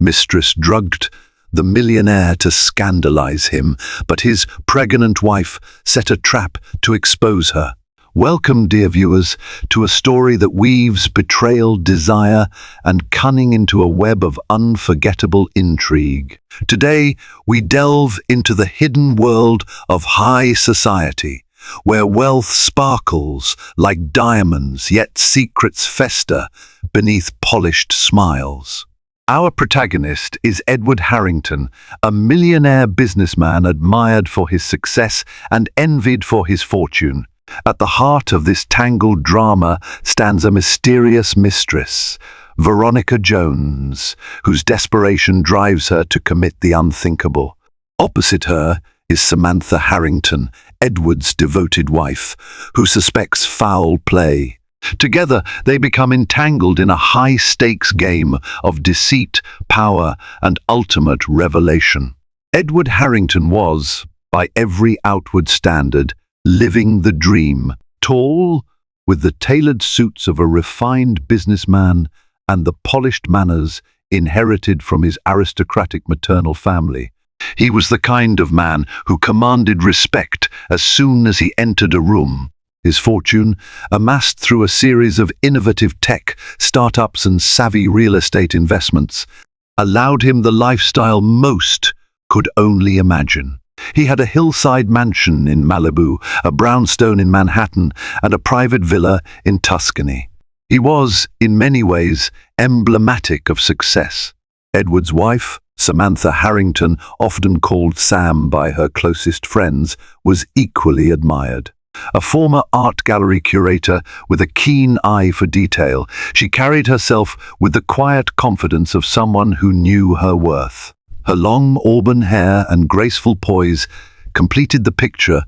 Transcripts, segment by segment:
Mistress drugged the millionaire to scandalize him, but his pregnant wife set a trap to expose her. Welcome, dear viewers, to a story that weaves betrayal, desire, and cunning into a web of unforgettable intrigue. Today, we delve into the hidden world of high society, where wealth sparkles like diamonds, yet secrets fester beneath polished smiles. Our protagonist is Edward Harrington, a millionaire businessman admired for his success and envied for his fortune. At the heart of this tangled drama stands a mysterious mistress, Veronica Jones, whose desperation drives her to commit the unthinkable. Opposite her is Samantha Harrington, Edward's devoted wife, who suspects foul play. Together, they become entangled in a high-stakes game of deceit, power, and ultimate revelation. Edward Harrington was, by every outward standard, living the dream, tall, with the tailored suits of a refined businessman and the polished manners inherited from his aristocratic maternal family. He was the kind of man who commanded respect as soon as he entered a room. His fortune, amassed through a series of innovative tech startups and savvy real estate investments, allowed him the lifestyle most could only imagine. He had a hillside mansion in Malibu, a brownstone in Manhattan, and a private villa in Tuscany. He was, in many ways, emblematic of success. Edward's wife, Samantha Harrington, often called Sam by her closest friends, was equally admired. A former art gallery curator with a keen eye for detail, she carried herself with the quiet confidence of someone who knew her worth. Her long auburn hair and graceful poise completed the picture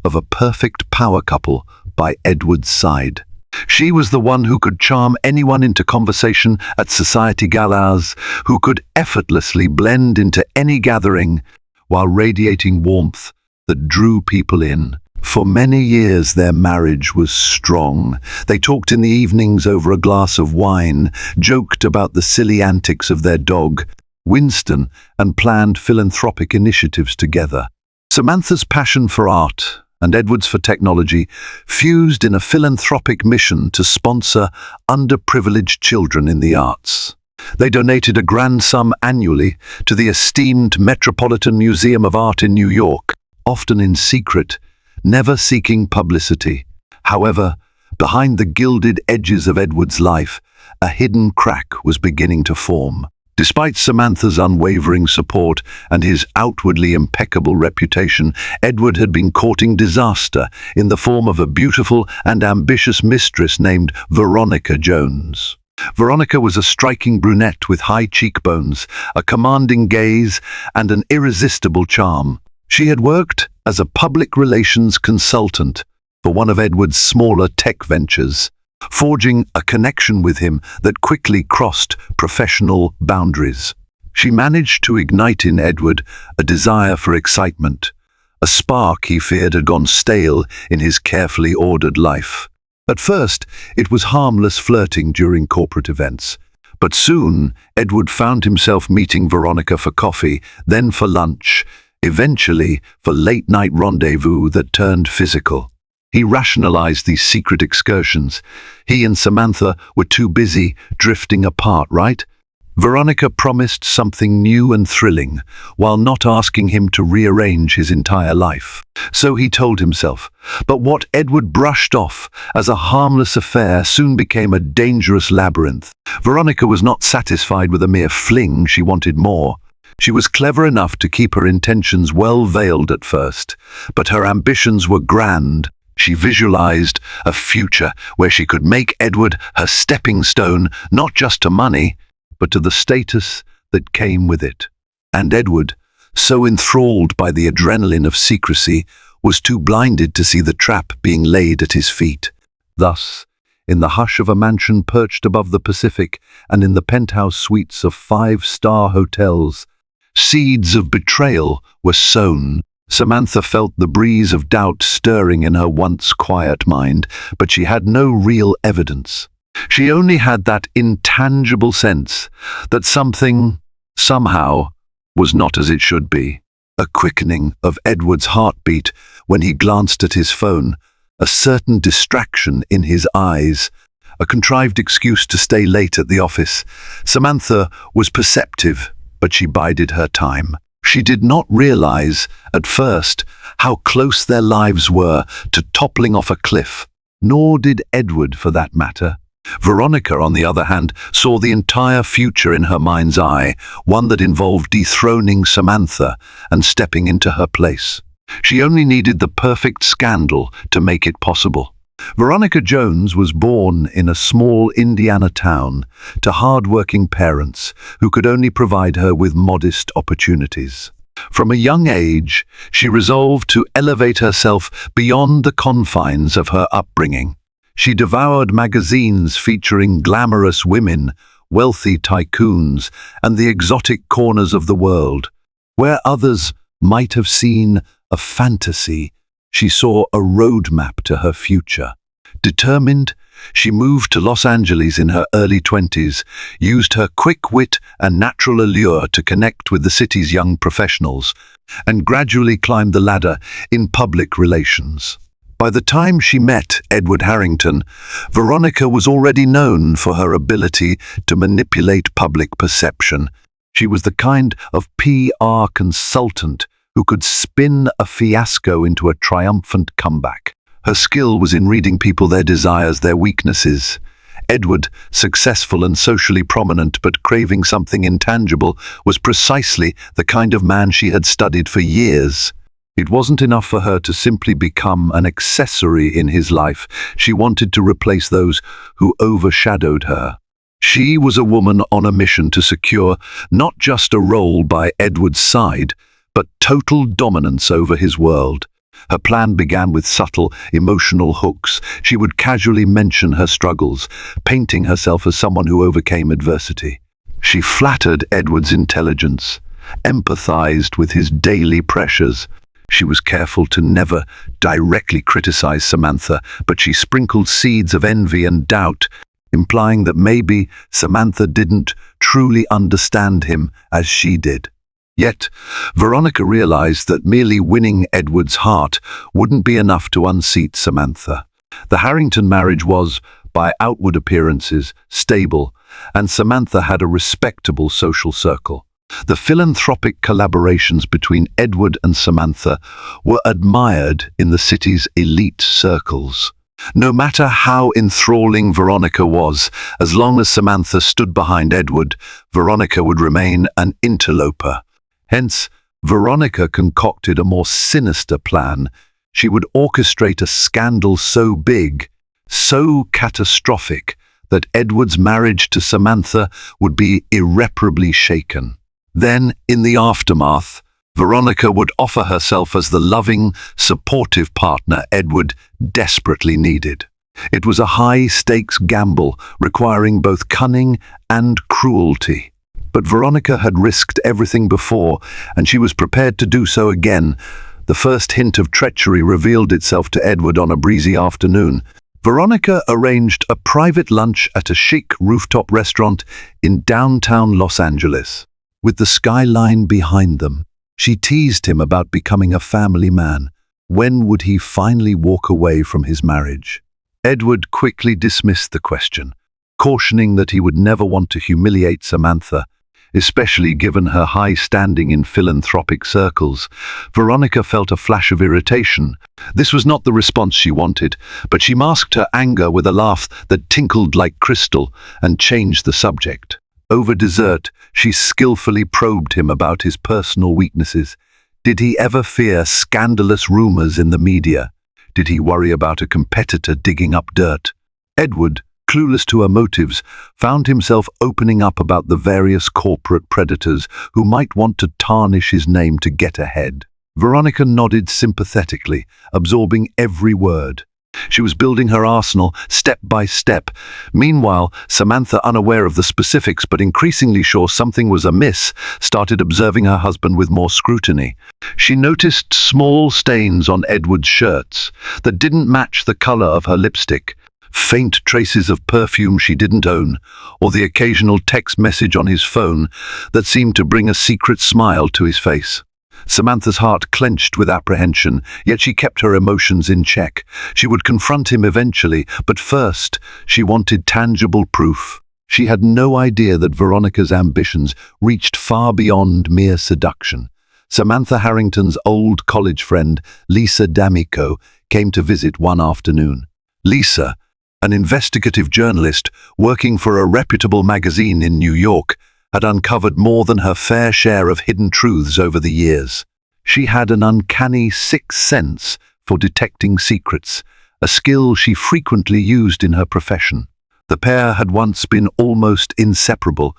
of a perfect power couple by Edward's side. She was the one who could charm anyone into conversation at society galas, who could effortlessly blend into any gathering while radiating warmth that drew people in. For many years their marriage was strong. They talked in the evenings over a glass of wine, joked about the silly antics of their dog, Winston, and planned philanthropic initiatives together. Samantha's passion for art and Edward's for technology fused in a philanthropic mission to sponsor underprivileged children in the arts. They donated a grand sum annually to the esteemed Metropolitan Museum of Art in New York, often in secret, never seeking publicity. However, behind the gilded edges of Edward's life, a hidden crack was beginning to form. Despite Samantha's unwavering support and his outwardly impeccable reputation, Edward had been courting disaster in the form of a beautiful and ambitious mistress named Veronica Jones. Veronica was a striking brunette with high cheekbones, a commanding gaze, and an irresistible charm. She had worked as a public relations consultant for one of Edward's smaller tech ventures, forging a connection with him that quickly crossed professional boundaries. She managed to ignite in Edward a desire for excitement, a spark he feared had gone stale in his carefully ordered life. At first, it was harmless flirting during corporate events, but soon Edward found himself meeting Veronica for coffee, then for lunch, eventually for late-night rendezvous that turned physical. He rationalized these secret excursions. He and Samantha were too busy drifting apart, right? Veronica promised something new and thrilling, while not asking him to rearrange his entire life. So he told himself. But what Edward brushed off as a harmless affair soon became a dangerous labyrinth. Veronica was not satisfied with a mere fling, she wanted more. She was clever enough to keep her intentions well veiled at first, but her ambitions were grand. She visualized a future where she could make Edward her stepping stone, not just to money, but to the status that came with it. And Edward, so enthralled by the adrenaline of secrecy, was too blinded to see the trap being laid at his feet. Thus, in the hush of a mansion perched above the Pacific and in the penthouse suites of five-star hotels, seeds of betrayal were sown. Samantha felt the breeze of doubt stirring in her once quiet mind, but she had no real evidence. She only had that intangible sense that something somehow was not as it should be. A quickening of Edward's heartbeat when he glanced at his phone, a certain distraction in his eyes, a contrived excuse to stay late at the office. Samantha was perceptive, but she bided her time. She did not realize, at first, how close their lives were to toppling off a cliff, nor did Edward, for that matter. Veronica, on the other hand, saw the entire future in her mind's eye, one that involved dethroning Samantha and stepping into her place. She only needed the perfect scandal to make it possible. Veronica Jones was born in a small Indiana town to hard-working parents who could only provide her with modest opportunities. From a young age, she resolved to elevate herself beyond the confines of her upbringing. She devoured magazines featuring glamorous women, wealthy tycoons, and the exotic corners of the world. Where others might have seen a fantasy, she saw a roadmap to her future. Determined, she moved to Los Angeles in her early 20s, used her quick wit and natural allure to connect with the city's young professionals, and gradually climbed the ladder in public relations. By the time she met Edward Harrington, Veronica was already known for her ability to manipulate public perception. She was the kind of PR consultant who could spin a fiasco into a triumphant comeback. Her skill was in reading people, their desires, their weaknesses. Edward, successful and socially prominent but craving something intangible, was precisely the kind of man she had studied for years. It wasn't enough for her to simply become an accessory in his life. She wanted to replace those who overshadowed her. She was a woman on a mission to secure not just a role by Edward's side, but total dominance over his world. Her plan began with subtle, emotional hooks. She would casually mention her struggles, painting herself as someone who overcame adversity. She flattered Edward's intelligence, empathized with his daily pressures. She was careful to never directly criticize Samantha, but she sprinkled seeds of envy and doubt, implying that maybe Samantha didn't truly understand him as she did. Yet, Veronica realized that merely winning Edward's heart wouldn't be enough to unseat Samantha. The Harrington marriage was, by outward appearances, stable, and Samantha had a respectable social circle. The philanthropic collaborations between Edward and Samantha were admired in the city's elite circles. No matter how enthralling Veronica was, as long as Samantha stood behind Edward, Veronica would remain an interloper. Hence, Veronica concocted a more sinister plan. She would orchestrate a scandal so big, so catastrophic, that Edward's marriage to Samantha would be irreparably shaken. Then, in the aftermath, Veronica would offer herself as the loving, supportive partner Edward desperately needed. It was a high-stakes gamble, requiring both cunning and cruelty. But Veronica had risked everything before, and she was prepared to do so again. The first hint of treachery revealed itself to Edward on a breezy afternoon. Veronica arranged a private lunch at a chic rooftop restaurant in downtown Los Angeles. With the skyline behind them, she teased him about becoming a family man. When would he finally walk away from his marriage? Edward quickly dismissed the question, cautioning that he would never want to humiliate Samantha, especially given her high standing in philanthropic circles. Veronica felt a flash of irritation. This was not the response she wanted, but she masked her anger with a laugh that tinkled like crystal and changed the subject. Over dessert, she skillfully probed him about his personal weaknesses. Did he ever fear scandalous rumors in the media? Did he worry about a competitor digging up dirt? Edward, clueless to her motives, found himself opening up about the various corporate predators who might want to tarnish his name to get ahead. Veronica nodded sympathetically, absorbing every word. She was building her arsenal step by step. Meanwhile, Samantha, unaware of the specifics but increasingly sure something was amiss, started observing her husband with more scrutiny. She noticed small stains on Edward's shirts that didn't match the color of her lipstick. faint traces of perfume she didn't own, or the occasional text message on his phone that seemed to bring a secret smile to his face. Samantha's heart clenched with apprehension, yet she kept her emotions in check. She would confront him eventually, but first she wanted tangible proof. She had no idea that Veronica's ambitions reached far beyond mere seduction. Samantha Harrington's old college friend, Lisa D'Amico, came to visit one afternoon. Lisa, an investigative journalist working for a reputable magazine in New York, had uncovered more than her fair share of hidden truths over the years. She had an uncanny sixth sense for detecting secrets, a skill she frequently used in her profession. The pair had once been almost inseparable,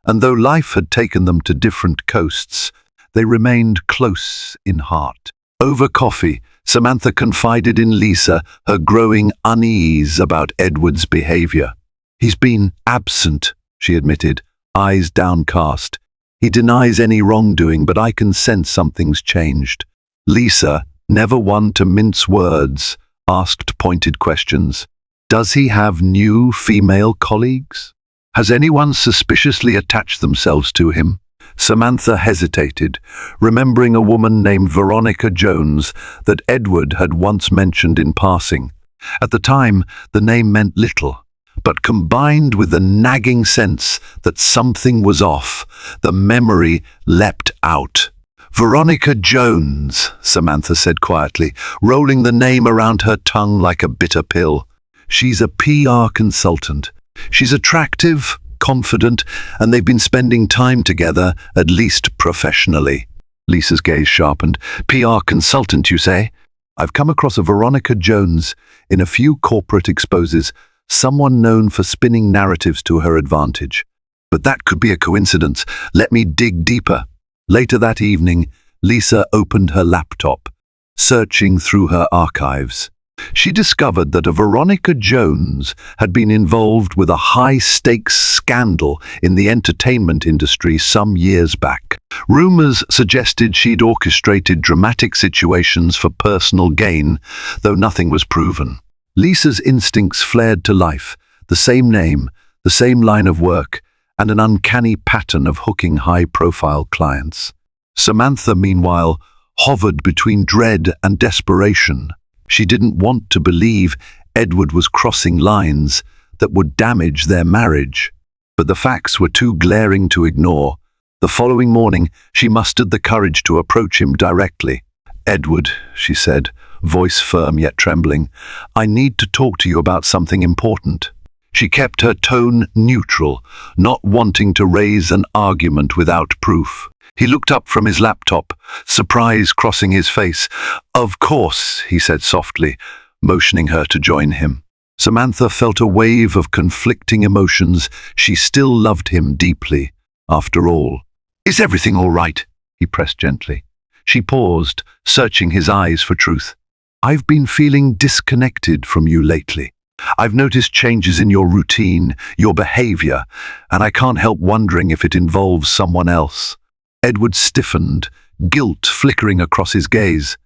and though life had taken them to different coasts, they remained close in heart. Over coffee, Samantha confided in Lisa her growing unease about Edward's behavior. "He's been absent," she admitted, eyes downcast. "He denies any wrongdoing, but I can sense something's changed." Lisa, never one to mince words, asked pointed questions. "Does he have new female colleagues? Has anyone suspiciously attached themselves to him?" Samantha hesitated, remembering a woman named Veronica Jones that Edward had once mentioned in passing. At the time, the name meant little, but combined with the nagging sense that something was off, the memory leapt out. "Veronica Jones," Samantha said quietly, rolling the name around her tongue like a bitter pill. "She's a PR consultant. She's attractive, confident, and they've been spending time together, at least professionally." Lisa's gaze sharpened. "PR consultant, you say? I've come across a Veronica Jones in a few corporate exposes, someone known for spinning narratives to her advantage. But that could be a coincidence. Let me dig deeper." Later that evening, Lisa opened her laptop, searching through her archives. She discovered that a Veronica Jones had been involved with a high-stakes scandal in the entertainment industry some years back. Rumors suggested she'd orchestrated dramatic situations for personal gain, though nothing was proven. Lisa's instincts flared to life, the same name, the same line of work, and an uncanny pattern of hooking high-profile clients. Samantha, meanwhile, hovered between dread and desperation. She didn't want to believe Edward was crossing lines that would damage their marriage, but the facts were too glaring to ignore. The following morning, she mustered the courage to approach him directly. "Edward," she said, voice firm yet trembling, "I need to talk to you about something important." She kept her tone neutral, not wanting to raise an argument without proof. He looked up from his laptop, surprise crossing his face. "Of course," he said softly, motioning her to join him. Samantha felt a wave of conflicting emotions. She still loved him deeply, after all. "Is everything all right?" he pressed gently. She paused, searching his eyes for truth. "I've been feeling disconnected from you lately. I've noticed changes in your routine, your behavior, and I can't help wondering if it involves someone else." Edward stiffened, guilt flickering across his gaze.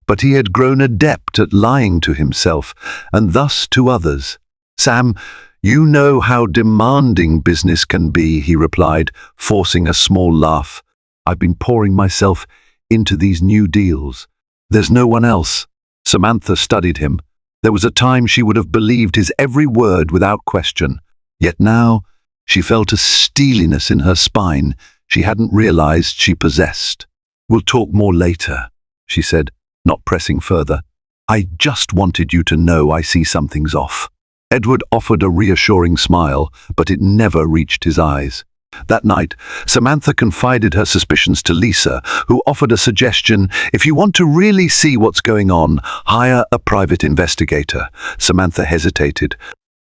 But he had grown adept at lying to himself, and thus to others. "Sam, you know how demanding business can be," he replied, forcing a small laugh. "I've been pouring myself into these new deals. There's no one else." Samantha studied him. There was a time she would have believed his every word without question. Yet now she felt a steeliness in her spine she hadn't realized she possessed. "We'll talk more later," she said, not pressing further. "I just wanted you to know I see something's off." Edward offered a reassuring smile, but it never reached his eyes. That night, Samantha confided her suspicions to Lisa, who offered a suggestion: "If you want to really see what's going on, hire a private investigator." Samantha hesitated.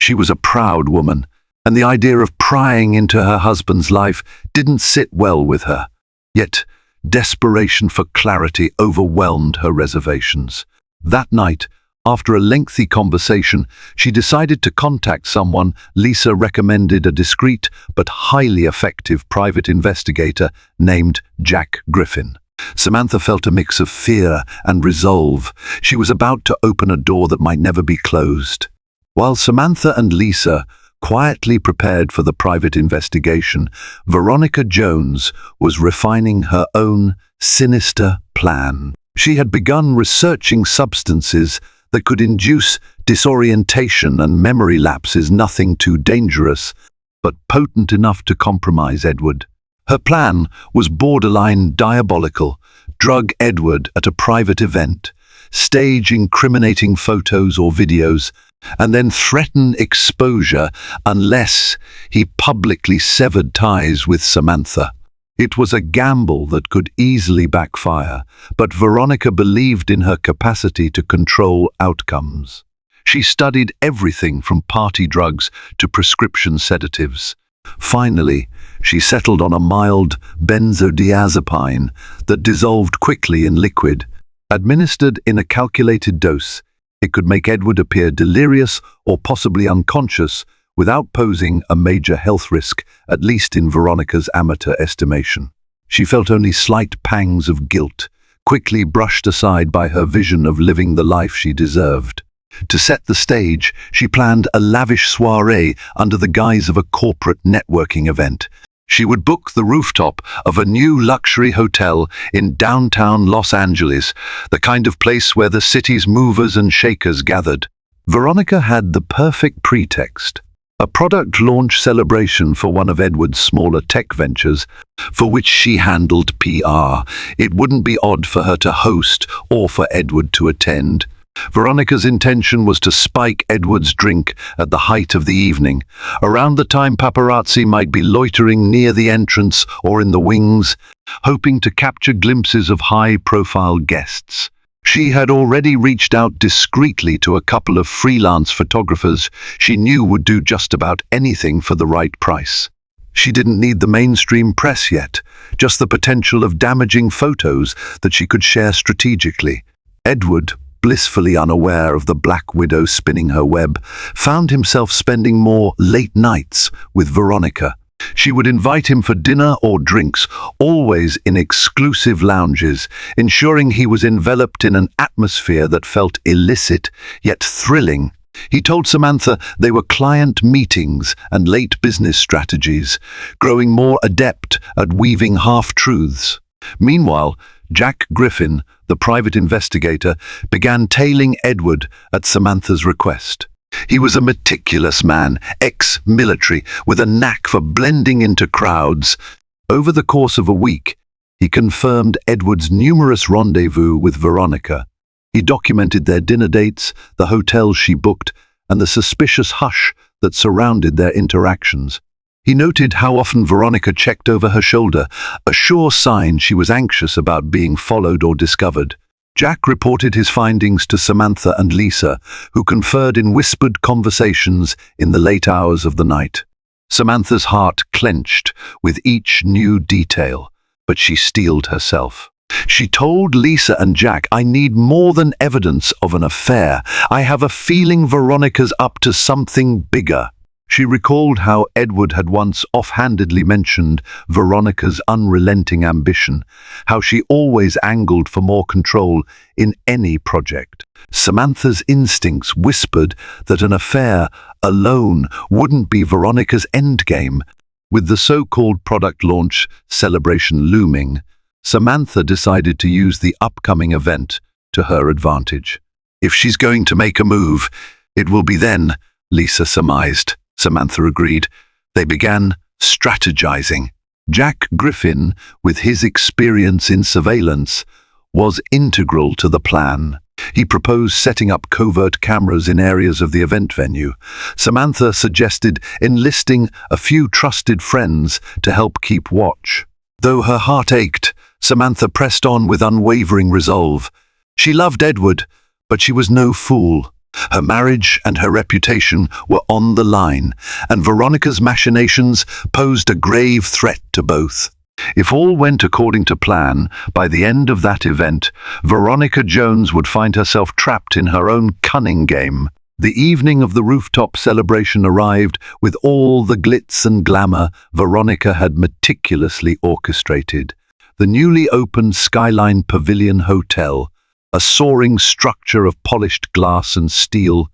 She was a proud woman, and the idea of prying into her husband's life didn't sit well with her. Yet, desperation for clarity overwhelmed her reservations. That night, after a lengthy conversation, she decided to contact someone. Lisa recommended a discreet but highly effective private investigator named Jack Griffin. Samantha felt a mix of fear and resolve. She was about to open a door that might never be closed. While Samantha and Lisa quietly prepared for the private investigation, Veronica Jones was refining her own sinister plan. She had begun researching substances that could induce disorientation and memory lapses, nothing too dangerous, but potent enough to compromise Edward. Her plan was borderline diabolical: drug Edward at a private event, stage incriminating photos or videos, and then threaten exposure unless he publicly severed ties with Samantha. It was a gamble that could easily backfire, but Veronica believed in her capacity to control outcomes. She studied everything from party drugs to prescription sedatives. Finally, she settled on a mild benzodiazepine that dissolved quickly in liquid. Administered in a calculated dose, it could make Edward appear delirious or possibly unconscious without posing a major health risk, at least in Veronica's amateur estimation. She felt only slight pangs of guilt, quickly brushed aside by her vision of living the life she deserved. To set the stage, she planned a lavish soiree under the guise of a corporate networking event. She would book the rooftop of a new luxury hotel in downtown Los Angeles, the kind of place where the city's movers and shakers gathered. Veronica had the perfect pretext: a product launch celebration for one of Edward's smaller tech ventures, for which she handled PR. It wouldn't be odd for her to host or for Edward to attend. Veronica's intention was to spike Edward's drink at the height of the evening, around the time paparazzi might be loitering near the entrance or in the wings, hoping to capture glimpses of high-profile guests. She had already reached out discreetly to a couple of freelance photographers she knew would do just about anything for the right price. She didn't need the mainstream press yet, just the potential of damaging photos that she could share strategically. Edward, blissfully unaware of the Black Widow spinning her web, found himself spending more late nights with Veronica. She would invite him for dinner or drinks, always in exclusive lounges, ensuring he was enveloped in an atmosphere that felt illicit yet thrilling. He told Samantha they were client meetings and late business strategies, growing more adept at weaving half-truths. Meanwhile, Jack Griffin, the private investigator, began tailing Edward at Samantha's request. He was a meticulous man, ex-military, with a knack for blending into crowds. Over the course of a week, he confirmed Edward's numerous rendezvous with Veronica. He documented their dinner dates, the hotels she booked, and the suspicious hush that surrounded their interactions. He noted how often Veronica checked over her shoulder, a sure sign she was anxious about being followed or discovered. Jack reported his findings to Samantha and Lisa, who conferred in whispered conversations in the late hours of the night. Samantha's heart clenched with each new detail, but she steeled herself. She told Lisa and Jack, "I need more than evidence of an affair. I have a feeling Veronica's up to something bigger." She recalled how Edward had once offhandedly mentioned Veronica's unrelenting ambition, how she always angled for more control in any project. Samantha's instincts whispered that an affair alone wouldn't be Veronica's endgame. With the so-called product launch celebration looming, Samantha decided to use the upcoming event to her advantage. "If she's going to make a move, it will be then," Lisa surmised. Samantha agreed. They began strategizing. Jack Griffin, with his experience in surveillance, was integral to the plan. He proposed setting up covert cameras in areas of the event venue. Samantha suggested enlisting a few trusted friends to help keep watch. Though her heart ached, Samantha pressed on with unwavering resolve. She loved Edward, but she was no fool. Her marriage and her reputation were on the line, and Veronica's machinations posed a grave threat to both. If all went according to plan, by the end of that event, Veronica Jones would find herself trapped in her own cunning game. The evening of the rooftop celebration arrived with all the glitz and glamour Veronica had meticulously orchestrated. The newly opened Skyline Pavilion Hotel, a soaring structure of polished glass and steel,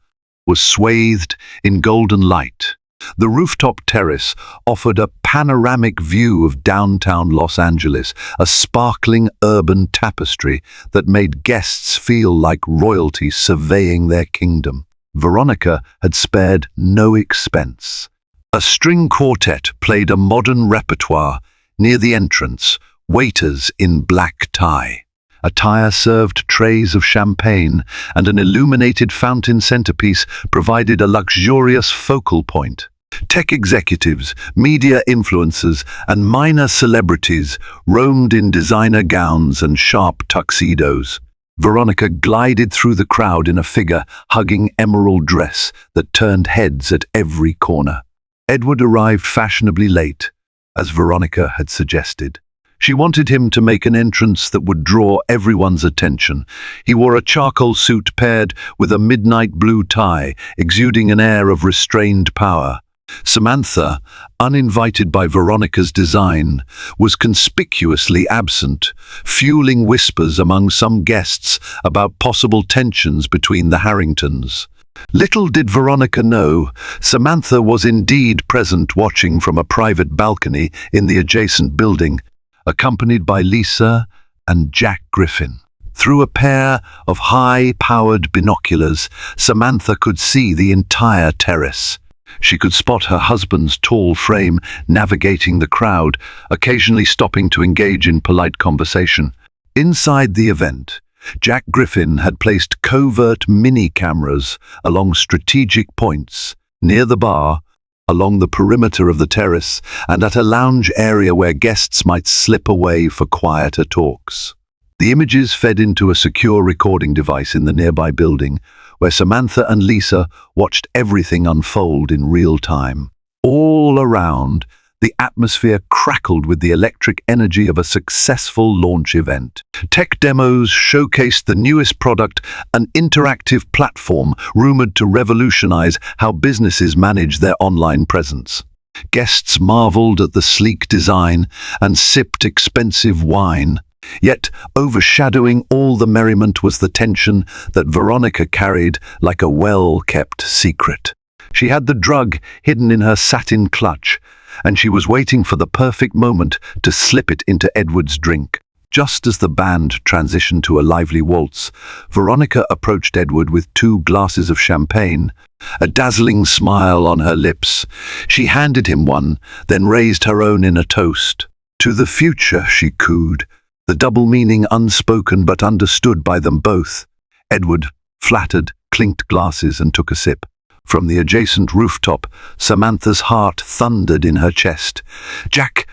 was swathed in golden light. The rooftop terrace offered a panoramic view of downtown Los Angeles, a sparkling urban tapestry that made guests feel like royalty surveying their kingdom. Veronica had spared no expense. A string quartet played a modern repertoire near the entrance, waiters in black tie. Attire served trays of champagne, and an illuminated fountain centerpiece provided a luxurious focal point. Tech executives, media influencers, and minor celebrities roamed in designer gowns and sharp tuxedos. Veronica glided through the crowd in a figure-hugging emerald dress that turned heads at every corner. Edward arrived fashionably late, as Veronica had suggested. She wanted him to make an entrance that would draw everyone's attention. He wore a charcoal suit paired with a midnight blue tie, exuding an air of restrained power. Samantha, uninvited by Veronica's design, was conspicuously absent, fueling whispers among some guests about possible tensions between the Harringtons. Little did Veronica know, Samantha was indeed present, watching from a private balcony in the adjacent building, accompanied by Lisa and Jack Griffin. Through a pair of high-powered binoculars, Samantha could see the entire terrace. She could spot her husband's tall frame navigating the crowd, occasionally stopping to engage in polite conversation. Inside the event, Jack Griffin had placed covert mini-cameras along strategic points, near the bar, along the perimeter of the terrace, and at a lounge area where guests might slip away for quieter talks. The images fed into a secure recording device in the nearby building, where Samantha and Lisa watched everything unfold in real time. All around, the atmosphere crackled with the electric energy of a successful launch event. Tech demos showcased the newest product, an interactive platform rumored to revolutionize how businesses manage their online presence. Guests marveled at the sleek design and sipped expensive wine. Yet, overshadowing all the merriment was the tension that Veronica carried like a well-kept secret. She had the drug hidden in her satin clutch, and she was waiting for the perfect moment to slip it into Edward's drink. Just as the band transitioned to a lively waltz, Veronica approached Edward with 2 glasses of champagne, a dazzling smile on her lips. She handed him one, then raised her own in a toast. "To the future," she cooed, the double meaning unspoken but understood by them both. Edward, flattered, clinked glasses and took a sip. From the adjacent rooftop, Samantha's heart thundered in her chest. "Jack,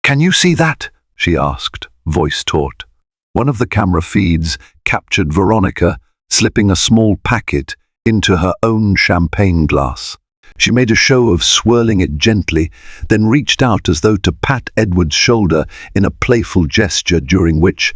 can you see that?" she asked, voice taut. One of the camera feeds captured Veronica slipping a small packet into her own champagne glass. She made a show of swirling it gently, then reached out as though to pat Edward's shoulder in a playful gesture, during which,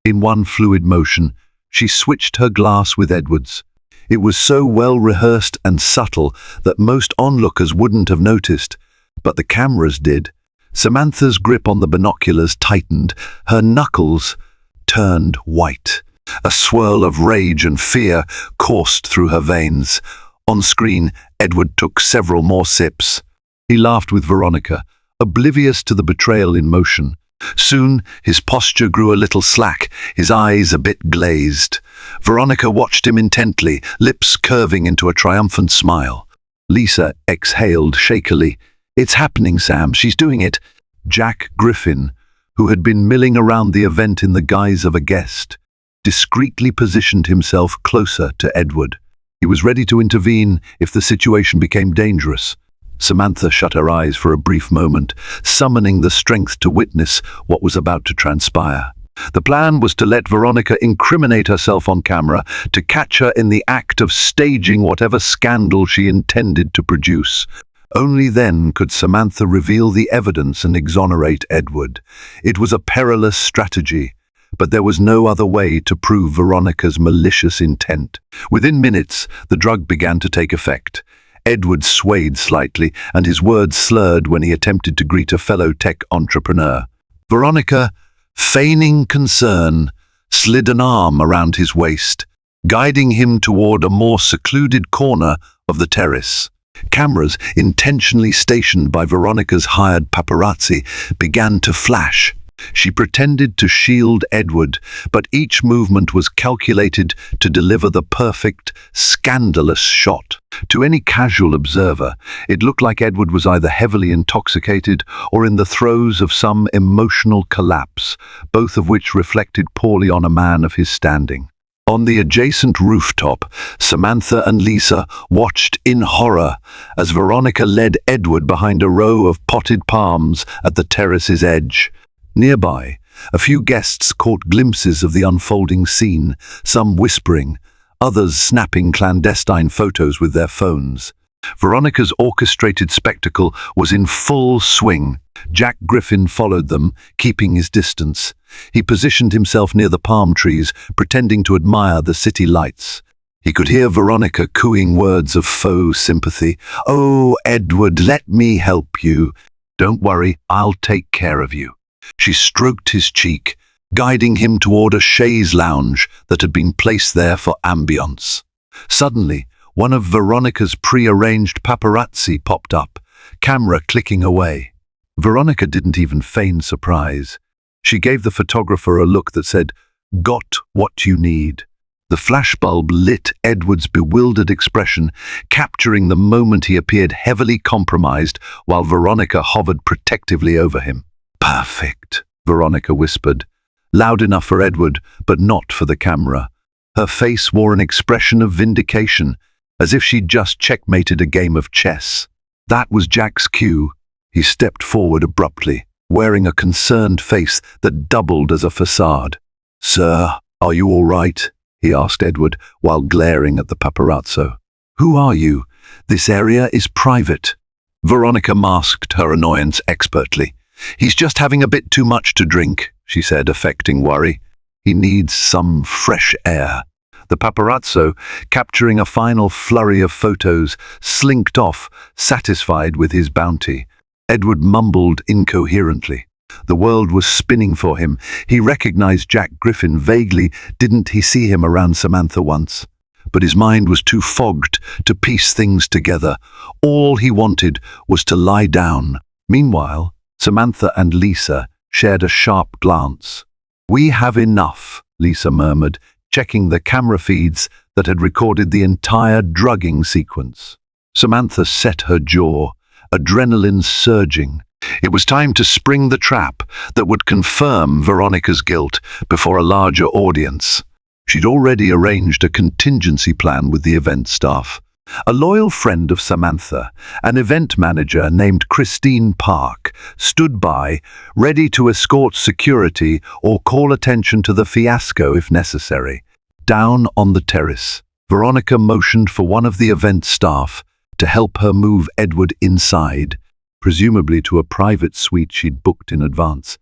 in one fluid motion, she switched her glass with Edward's. It was so well rehearsed and subtle that most onlookers wouldn't have noticed, but the cameras did. Samantha's grip on the binoculars tightened, her knuckles turned white. A swirl of rage and fear coursed through her veins. On screen, Edward took several more sips. He laughed with Veronica, oblivious to the betrayal in motion. Soon, his posture grew a little slack, his eyes a bit glazed. Veronica watched him intently, lips curving into a triumphant smile. Lisa exhaled shakily. "It's happening, Sam. She's doing it." Jack Griffin, who had been milling around the event in the guise of a guest, discreetly positioned himself closer to Edward. He was ready to intervene if the situation became dangerous. Samantha shut her eyes for a brief moment, summoning the strength to witness what was about to transpire. The plan was to let Veronica incriminate herself on camera, to catch her in the act of staging whatever scandal she intended to produce. Only then could Samantha reveal the evidence and exonerate Edward. It was a perilous strategy, but there was no other way to prove Veronica's malicious intent. Within minutes, the drug began to take effect. Edward swayed slightly, and his words slurred when he attempted to greet a fellow tech entrepreneur. Veronica, feigning concern, slid an arm around his waist, guiding him toward a more secluded corner of the terrace. Cameras, intentionally stationed by Veronica's hired paparazzi, began to flash. She pretended to shield Edward, but each movement was calculated to deliver the perfect, scandalous shot. To any casual observer, it looked like Edward was either heavily intoxicated or in the throes of some emotional collapse, both of which reflected poorly on a man of his standing. On the adjacent rooftop, Samantha and Lisa watched in horror as Veronica led Edward behind a row of potted palms at the terrace's edge. Nearby, a few guests caught glimpses of the unfolding scene, some whispering, others snapping clandestine photos with their phones. Veronica's orchestrated spectacle was in full swing. Jack Griffin followed them, keeping his distance. He positioned himself near the palm trees, pretending to admire the city lights. He could hear Veronica cooing words of faux sympathy. "Oh, Edward, let me help you. Don't worry, I'll take care of you." She stroked his cheek, guiding him toward a chaise lounge that had been placed there for ambience. Suddenly, one of Veronica's pre-arranged paparazzi popped up, camera clicking away. Veronica didn't even feign surprise. She gave the photographer a look that said, "Got what you need." The flashbulb lit Edward's bewildered expression, capturing the moment he appeared heavily compromised while Veronica hovered protectively over him. "Perfect," Veronica whispered, loud enough for Edward, but not for the camera. Her face wore an expression of vindication, as if she'd just checkmated a game of chess. That was Jack's cue. He stepped forward abruptly, wearing a concerned face that doubled as a facade. "Sir, are you all right?" he asked Edward, while glaring at the paparazzo. "Who are you? This area is private." Veronica masked her annoyance expertly. "He's just having a bit too much to drink," she said, affecting worry. "He needs some fresh air." The paparazzo, capturing a final flurry of photos, slinked off, satisfied with his bounty. Edward mumbled incoherently. The world was spinning for him. He recognized Jack Griffin vaguely. Didn't he see him around Samantha once? But his mind was too fogged to piece things together. All he wanted was to lie down. Meanwhile, Samantha and Lisa shared a sharp glance. "We have enough," Lisa murmured, checking the camera feeds that had recorded the entire drugging sequence. Samantha set her jaw, adrenaline surging. It was time to spring the trap that would confirm Veronica's guilt before a larger audience. She'd already arranged a contingency plan with the event staff. A loyal friend of Samantha, an event manager named Christine Park, stood by, ready to escort security or call attention to the fiasco if necessary. Down on the terrace, Veronica motioned for one of the event staff to help her move Edward inside, presumably to a private suite she'd booked in advance.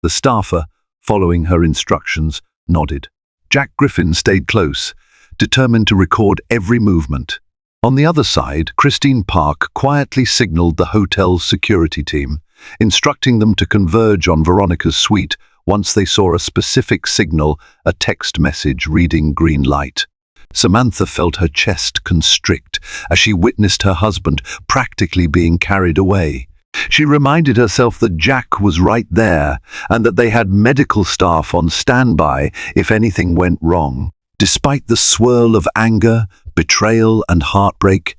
The staffer, following her instructions, nodded. Jack Griffin stayed close, determined to record every movement. On the other side, Christine Park quietly signaled the hotel's security team, instructing them to converge on Veronica's suite once they saw a specific signal, a text message reading green light. Samantha felt her chest constrict as she witnessed her husband practically being carried away. She reminded herself that Jack was right there and that they had medical staff on standby if anything went wrong. Despite the swirl of anger, betrayal and heartbreak,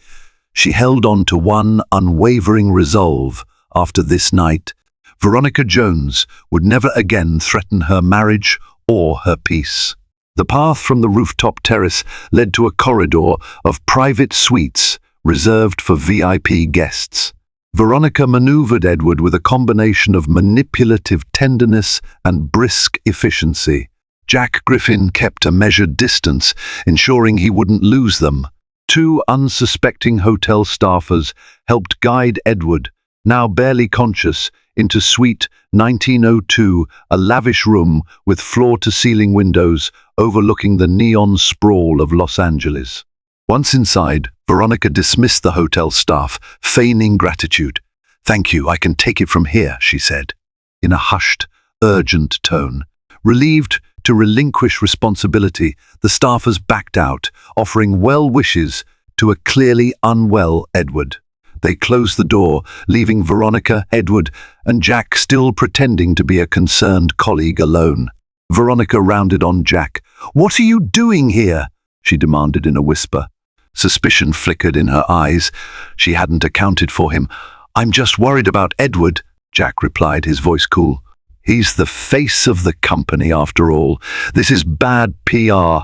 she held on to one unwavering resolve. After this night, Veronica Jones would never again threaten her marriage or her peace. The path from the rooftop terrace led to a corridor of private suites reserved for VIP guests. Veronica maneuvered Edward with a combination of manipulative tenderness and brisk efficiency. Jack Griffin kept a measured distance, ensuring he wouldn't lose them. Two unsuspecting hotel staffers helped guide Edward, now barely conscious, into Suite 1902, a lavish room with floor-to-ceiling windows overlooking the neon sprawl of Los Angeles. Once inside, Veronica dismissed the hotel staff, feigning gratitude. "Thank you, I can take it from here," she said, in a hushed, urgent tone. Relieved to relinquish responsibility, the staffers backed out, offering well wishes to a clearly unwell Edward. They closed the door, leaving Veronica, Edward, and Jack still pretending to be a concerned colleague alone. Veronica rounded on Jack. "What are you doing here?" she demanded in a whisper. Suspicion flickered in her eyes. She hadn't accounted for him. "I'm just worried about Edward," Jack replied, his voice cool. "He's the face of the company, after all. This is bad PR.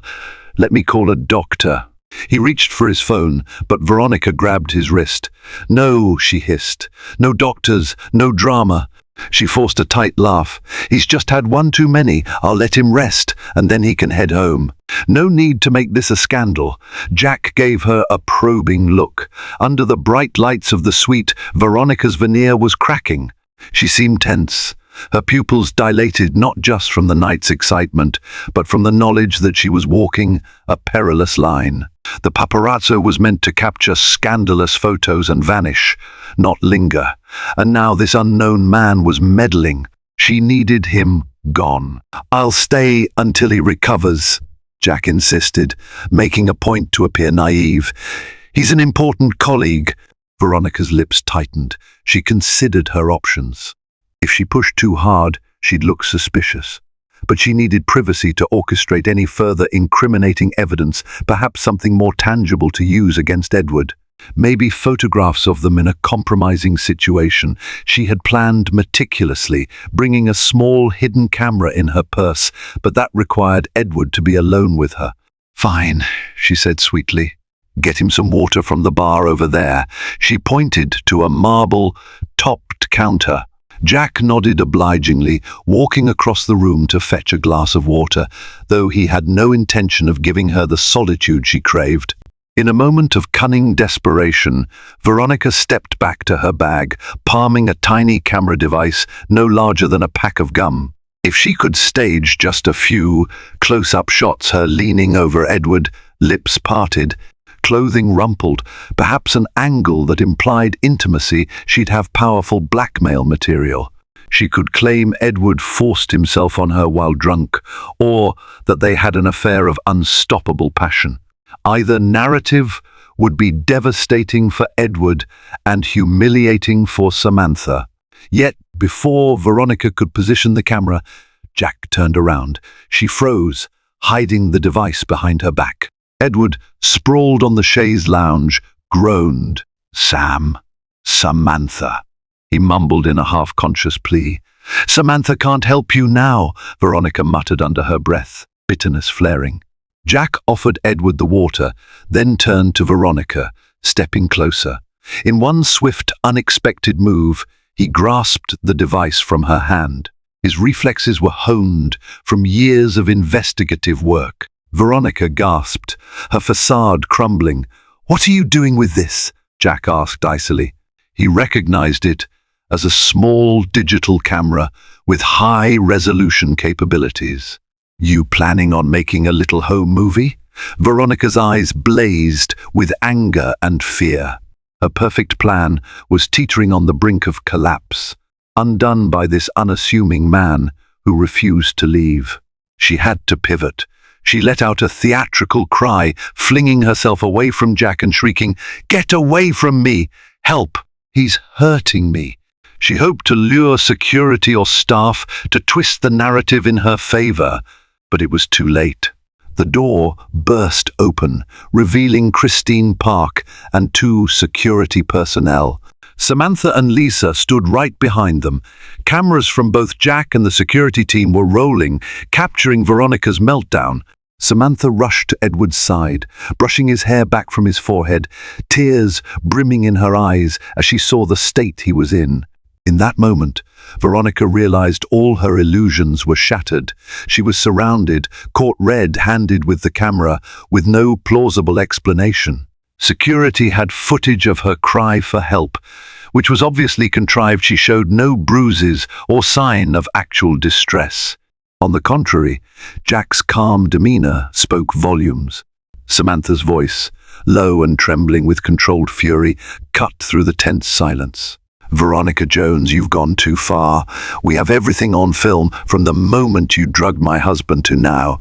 Let me call a doctor." He reached for his phone, but Veronica grabbed his wrist. "No," she hissed. "No doctors, no drama." She forced a tight laugh. "He's just had one too many. I'll let him rest, and then he can head home. No need to make this a scandal." Jack gave her a probing look. Under the bright lights of the suite, Veronica's veneer was cracking. She seemed tense. Her pupils dilated not just from the night's excitement, but from the knowledge that she was walking a perilous line. The paparazzo was meant to capture scandalous photos and vanish, not linger. And now this unknown man was meddling. She needed him gone. "I'll stay until he recovers," Jack insisted, making a point to appear naive. "He's an important colleague." Veronica's lips tightened. She considered her options. If she pushed too hard, she'd look suspicious. But she needed privacy to orchestrate any further incriminating evidence, perhaps something more tangible to use against Edward. Maybe photographs of them in a compromising situation. She had planned meticulously, bringing a small hidden camera in her purse, but that required Edward to be alone with her. "Fine," she said sweetly. "Get him some water from the bar over there." She pointed to a marble-topped counter. Jack nodded obligingly, walking across the room to fetch a glass of water, though he had no intention of giving her the solitude she craved. In a moment of cunning desperation, Veronica stepped back to her bag, palming a tiny camera device no larger than a pack of gum. If she could stage just a few close-up shots, her leaning over Edward, lips parted, clothing rumpled, perhaps an angle that implied intimacy, she'd have powerful blackmail material. She could claim Edward forced himself on her while drunk, or that they had an affair of unstoppable passion. Either narrative would be devastating for Edward and humiliating for Samantha. Yet, before Veronica could position the camera, Jack turned around. She froze, hiding the device behind her back. Edward, sprawled on the chaise lounge, groaned. Samantha, he mumbled in a half-conscious plea. "Samantha can't help you now," Veronica muttered under her breath, bitterness flaring. Jack offered Edward the water, then turned to Veronica, stepping closer. In one swift, unexpected move, he grasped the device from her hand. His reflexes were honed from years of investigative work. Veronica gasped, her facade crumbling. "What are you doing with this?" Jack asked icily. He recognized it as a small digital camera with high-resolution capabilities. "You planning on making a little home movie?" Veronica's eyes blazed with anger and fear. Her perfect plan was teetering on the brink of collapse, undone by this unassuming man who refused to leave. She had to pivot. She let out a theatrical cry, flinging herself away from Jack and shrieking, "Get away from me! Help! He's hurting me!" She hoped to lure security or staff to twist the narrative in her favor, but it was too late. The door burst open, revealing Christine Park and two security personnel. Samantha and Lisa stood right behind them. Cameras from both Jack and the security team were rolling, capturing Veronica's meltdown. Samantha rushed to Edward's side, brushing his hair back from his forehead, tears brimming in her eyes as she saw the state he was in. In that moment, Veronica realized all her illusions were shattered. She was surrounded, caught red-handed with the camera, with no plausible explanation. Security had footage of her cry for help, which was obviously contrived. She showed no bruises or sign of actual distress. On the contrary, Jack's calm demeanor spoke volumes. Samantha's voice, low and trembling with controlled fury, cut through the tense silence. "Veronica Jones, you've gone too far. We have everything on film from the moment you drugged my husband to now.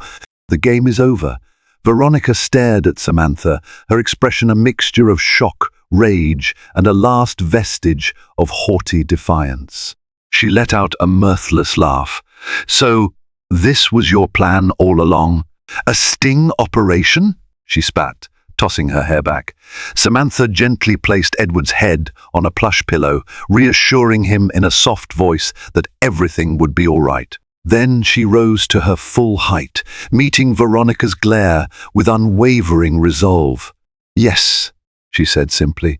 The game is over. Veronica stared at Samantha, her expression a mixture of shock, rage, and a last vestige of haughty defiance. She let out a mirthless laugh. "So, this was your plan all along? A sting operation?" she spat, tossing her hair back. Samantha gently placed Edward's head on a plush pillow, reassuring him in a soft voice that everything would be all right. Then she rose to her full height, meeting Veronica's glare with unwavering resolve. "Yes," she said simply.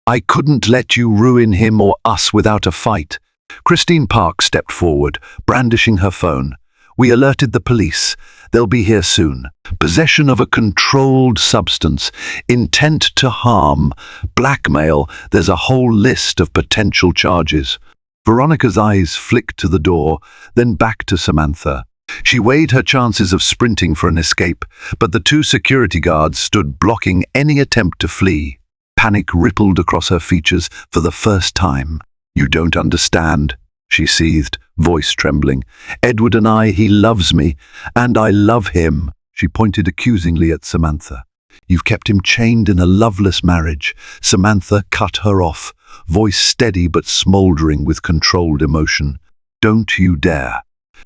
"I couldn't let you ruin him or us without a fight." Christine Park stepped forward, brandishing her phone. "We alerted the police. They'll be here soon. Possession of a controlled substance, intent to harm, blackmail, there's a whole list of potential charges." Veronica's eyes flicked to the door, then back to Samantha. She weighed her chances of sprinting for an escape, but the two security guards stood blocking any attempt to flee. Panic rippled across her features for the first time. "You don't understand," she seethed, voice trembling. "Edward and he loves me, and I love him." She pointed accusingly at Samantha. "You've kept him chained in a loveless marriage." Samantha cut her off, voice steady but smouldering with controlled emotion. "Don't you dare.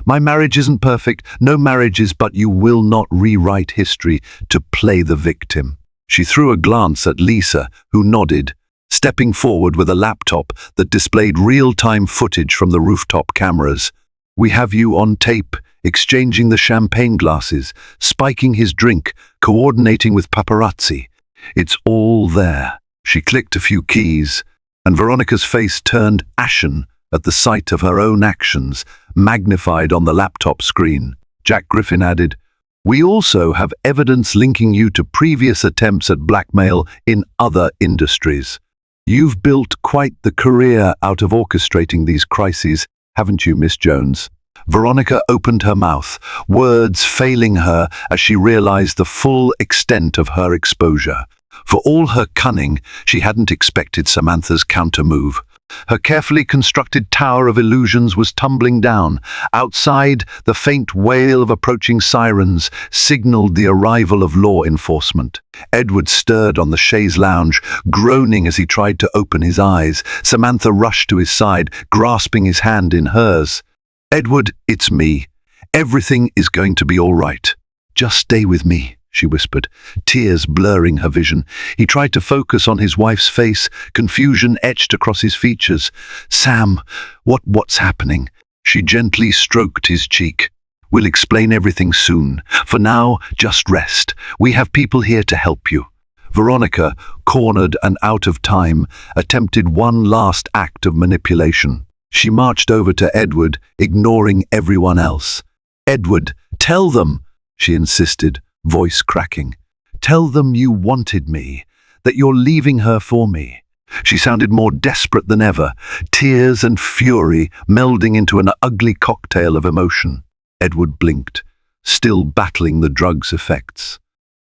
My marriage isn't perfect, no marriage is, but you will not rewrite history to play the victim." She threw a glance at Lisa, who nodded, stepping forward with a laptop that displayed real-time footage from the rooftop cameras. "We have you on tape, exchanging the champagne glasses, spiking his drink, coordinating with paparazzi. It's all there." She clicked a few keys, and Veronica's face turned ashen at the sight of her own actions, magnified on the laptop screen. Jack Griffin added, "We also have evidence linking you to previous attempts at blackmail in other industries. You've built quite the career out of orchestrating these crises, haven't you, Miss Jones?" Veronica opened her mouth, words failing her as she realized the full extent of her exposure. For all her cunning, she hadn't expected Samantha's countermove. Her carefully constructed tower of illusions was tumbling down. Outside, the faint wail of approaching sirens signaled the arrival of law enforcement. Edward stirred on the chaise lounge, groaning as he tried to open his eyes. Samantha rushed to his side, grasping his hand in hers. "Edward, it's me. Everything is going to be all right. Just stay with me," she whispered, tears blurring her vision. He tried to focus on his wife's face, confusion etched across his features. "Sam, what's happening?" She gently stroked his cheek. "We'll explain everything soon. For now, just rest. We have people here to help you." Veronica, cornered and out of time, attempted one last act of manipulation. She marched over to Edward, ignoring everyone else. "Edward, tell them," she insisted, voice cracking. "Tell them you wanted me, that you're leaving her for me." She sounded more desperate than ever, tears and fury melding into an ugly cocktail of emotion. Edward blinked, still battling the drug's effects.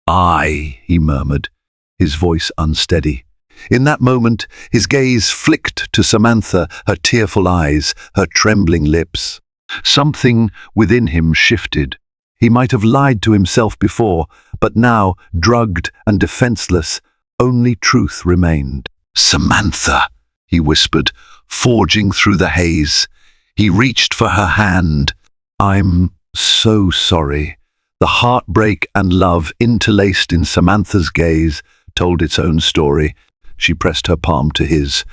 "I," he murmured, his voice unsteady. In that moment, his gaze flicked to Samantha, her tearful eyes, her trembling lips. Something within him shifted. He might have lied to himself before, but now, drugged and defenseless, only truth remained. "Samantha," he whispered, forging through the haze. He reached for her hand. "I'm so sorry." The heartbreak and love interlaced in Samantha's gaze told its own story. She pressed her palm to his.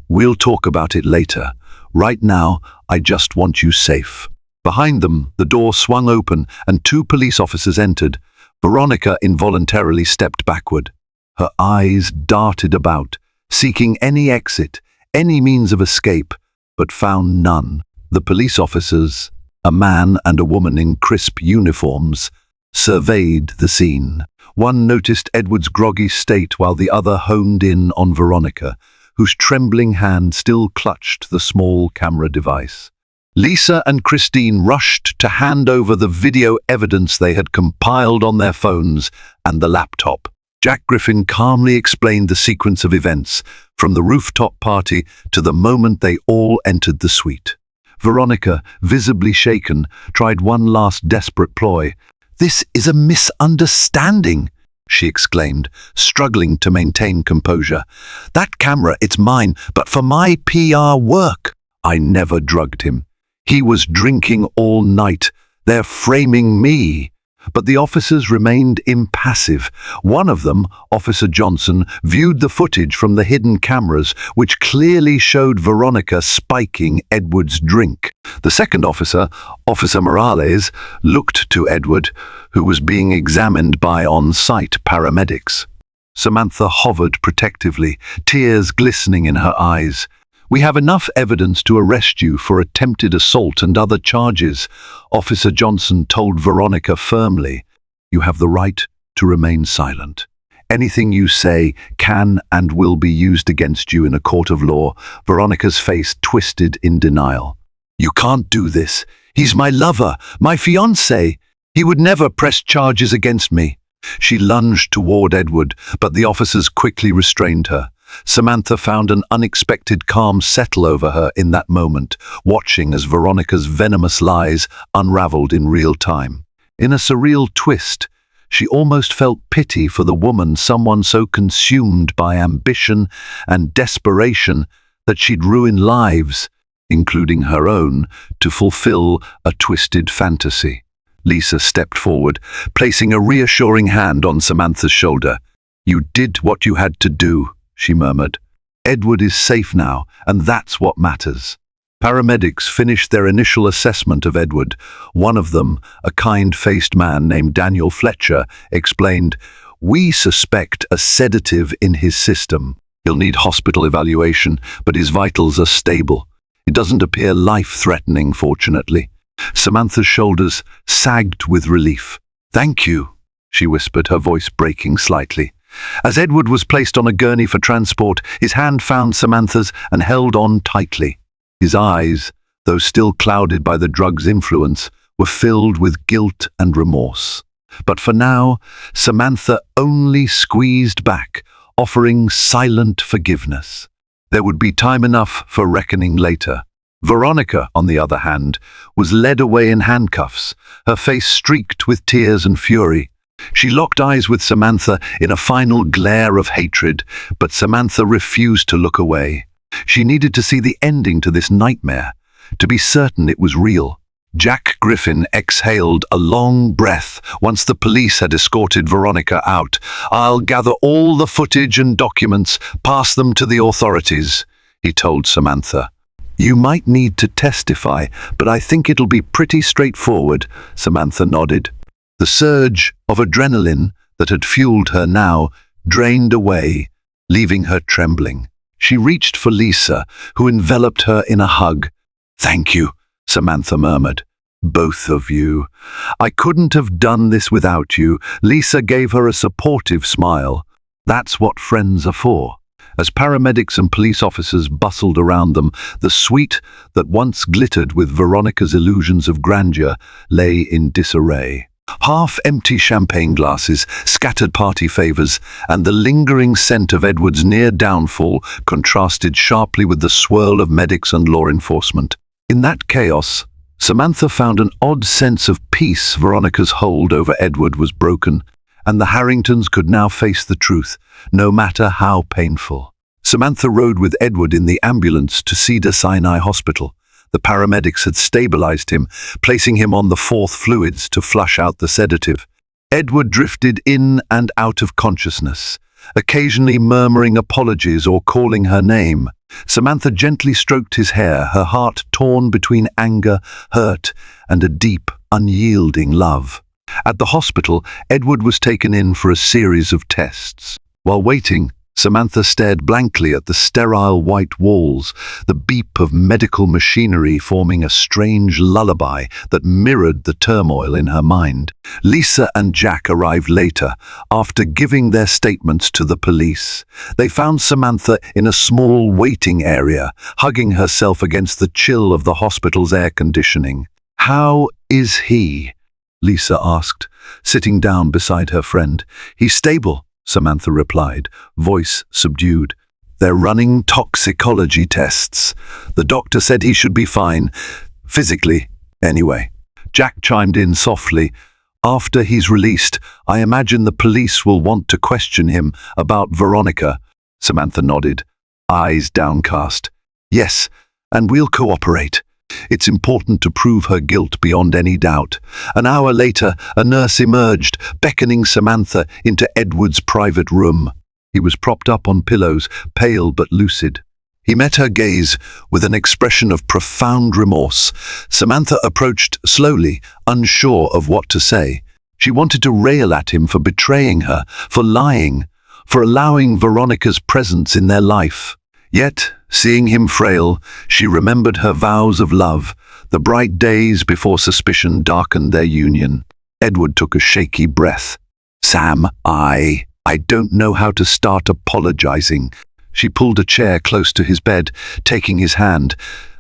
"We'll talk about it later. Right now, I just want you safe." Behind them, the door swung open and two police officers entered. Veronica involuntarily stepped backward. Her eyes darted about, seeking any exit, any means of escape, but found none. The police officers, a man and a woman in crisp uniforms, surveyed the scene. One noticed Edward's groggy state while the other honed in on Veronica, whose trembling hand still clutched the small camera device. Lisa and Christine rushed to hand over the video evidence they had compiled on their phones and the laptop. Jack Griffin calmly explained the sequence of events, from the rooftop party to the moment they all entered the suite. Veronica, visibly shaken, tried one last desperate ploy. "This is a misunderstanding," she exclaimed, struggling to maintain composure. "That camera, it's mine, but for my PR work." "I never drugged him. He was drinking all night. They're framing me." But the officers remained impassive. One of them, Officer Johnson, viewed the footage from the hidden cameras, which clearly showed Veronica spiking Edward's drink. The second officer, Officer Morales, looked to Edward, who was being examined by on-site paramedics. Samantha hovered protectively, tears glistening in her eyes. "We have enough evidence to arrest you for attempted assault and other charges," Officer Johnson told Veronica firmly. "You have the right to remain silent. Anything you say can and will be used against you in a court of law." Veronica's face twisted in denial. "You can't do this. He's my lover, my fiancé. He would never press charges against me." She lunged toward Edward, but the officers quickly restrained her. Samantha found an unexpected calm settle over her in that moment, watching as Veronica's venomous lies unraveled in real time. In a surreal twist, she almost felt pity for the woman, someone so consumed by ambition and desperation that she'd ruin lives, including her own, to fulfill a twisted fantasy. Lisa stepped forward, placing a reassuring hand on Samantha's shoulder. "You did what you had to do," she murmured. "Edward is safe now, and that's what matters." Paramedics finished their initial assessment of Edward. One of them, a kind-faced man named Daniel Fletcher, explained, "We suspect a sedative in his system. He'll need hospital evaluation, but his vitals are stable. It doesn't appear life-threatening, fortunately." Samantha's shoulders sagged with relief. "Thank you," she whispered, her voice breaking slightly. As Edward was placed on a gurney for transport, his hand found Samantha's and held on tightly. His eyes, though still clouded by the drug's influence, were filled with guilt and remorse. But for now, Samantha only squeezed back, offering silent forgiveness. There would be time enough for reckoning later. Veronica, on the other hand, was led away in handcuffs, her face streaked with tears and fury. She locked eyes with Samantha in a final glare of hatred, but Samantha refused to look away. She needed to see the ending to this nightmare, to be certain it was real. Jack Griffin exhaled a long breath once the police had escorted Veronica out. "I'll gather all the footage and documents, pass them to the authorities," he told Samantha. "You might need to testify, but I think it'll be pretty straightforward," Samantha nodded. The surge of adrenaline that had fueled her now drained away, leaving her trembling. She reached for Lisa, who enveloped her in a hug. "Thank you," Samantha murmured. "Both of you. I couldn't have done this without you." Lisa gave her a supportive smile. "That's what friends are for." As paramedics and police officers bustled around them, the suite that once glittered with Veronica's illusions of grandeur lay in disarray. Half-empty champagne glasses, scattered party favors, and the lingering scent of Edward's near downfall contrasted sharply with the swirl of medics and law enforcement. In that chaos, Samantha found an odd sense of peace. Veronica's hold over Edward was broken, and the Harringtons could now face the truth, no matter how painful. Samantha rode with Edward in the ambulance to Cedars-Sinai Hospital. The paramedics had stabilized him, placing him on the fourth fluids to flush out the sedative. Edward drifted in and out of consciousness, occasionally murmuring apologies or calling her name. Samantha gently stroked his hair, her heart torn between anger, hurt, and a deep, unyielding love. At the hospital, Edward was taken in for a series of tests. While waiting, Samantha stared blankly at the sterile white walls, the beep of medical machinery forming a strange lullaby that mirrored the turmoil in her mind. Lisa and Jack arrived later, after giving their statements to the police. They found Samantha in a small waiting area, hugging herself against the chill of the hospital's air conditioning. "How is he?" Lisa asked, sitting down beside her friend. "He's stable," Samantha replied, voice subdued. "They're running toxicology tests. The doctor said he should be fine. Physically, anyway." Jack chimed in softly. After he's released, I imagine the police will want to question him about Veronica. Samantha nodded, eyes downcast. Yes, and we'll cooperate. It's important to prove her guilt beyond any doubt. An hour later, a nurse emerged, beckoning Samantha into Edward's private room. He was propped up on pillows, pale but lucid. He met her gaze with an expression of profound remorse. Samantha approached slowly, unsure of what to say. She wanted to rail at him for betraying her, for lying, for allowing Veronica's presence in their life. Yet, seeing him frail, she remembered her vows of love, the bright days before suspicion darkened their union. Edward took a shaky breath. Sam, I don't know how to start apologizing. She pulled a chair close to his bed, taking his hand.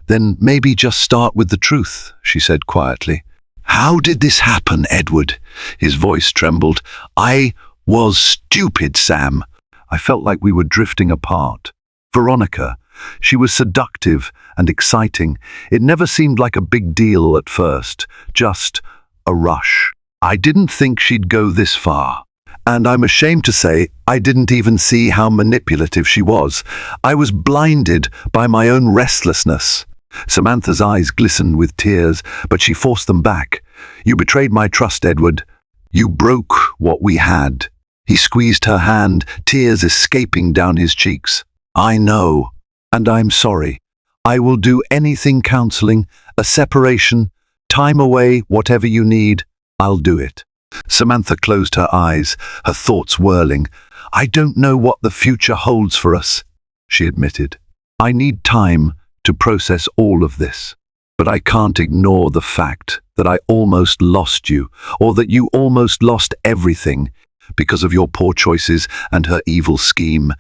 Then maybe just start with the truth, she said quietly. How did this happen, Edward? His voice trembled. I was stupid, Sam. I felt like we were drifting apart. Veronica, she was seductive and exciting. It never seemed like a big deal at first, just a rush. I didn't think she'd go this far. And I'm ashamed to say I didn't even see how manipulative she was. I was blinded by my own restlessness. Samantha's eyes glistened with tears, but she forced them back. You betrayed my trust, Edward. You broke what we had. He squeezed her hand, tears escaping down his cheeks. I know, and I'm sorry. I will do anything counseling, a separation, time away, whatever you need. I'll do it. Samantha closed her eyes, her thoughts whirling. I don't know what the future holds for us, she admitted. I need time to process all of this. But I can't ignore the fact that I almost lost you, or that you almost lost everything because of your poor choices and her evil scheme.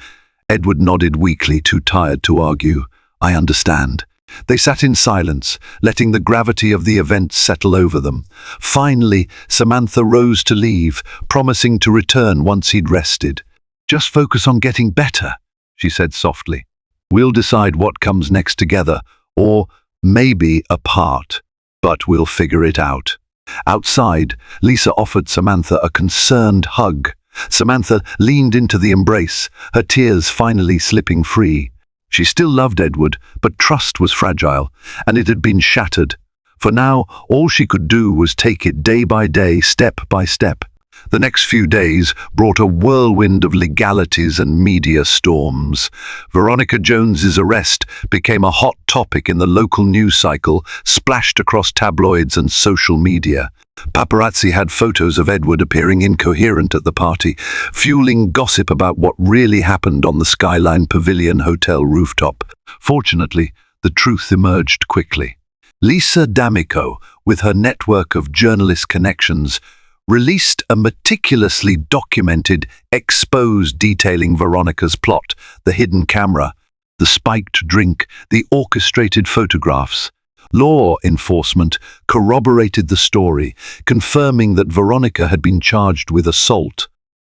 Edward nodded weakly, too tired to argue. I understand. They sat in silence, letting the gravity of the event settle over them. Finally, Samantha rose to leave, promising to return once he'd rested. Just focus on getting better, she said softly. We'll decide what comes next together, or maybe apart, but we'll figure it out. Outside, Lisa offered Samantha a concerned hug. Samantha leaned into the embrace, her tears finally slipping free. She still loved Edward, but trust was fragile, and it had been shattered. For now, all she could do was take it day by day, step by step. The next few days brought a whirlwind of legalities and media storms. Veronica Jones's arrest became a hot topic in the local news cycle, splashed across tabloids and social media. Paparazzi had photos of Edward appearing incoherent at the party, fueling gossip about what really happened on the Skyline Pavilion Hotel rooftop. Fortunately, the truth emerged quickly. Lisa D'Amico, with her network of journalist connections, released a meticulously documented expose detailing Veronica's plot, the hidden camera, the spiked drink, the orchestrated photographs. Law enforcement corroborated the story, confirming that Veronica had been charged with assault,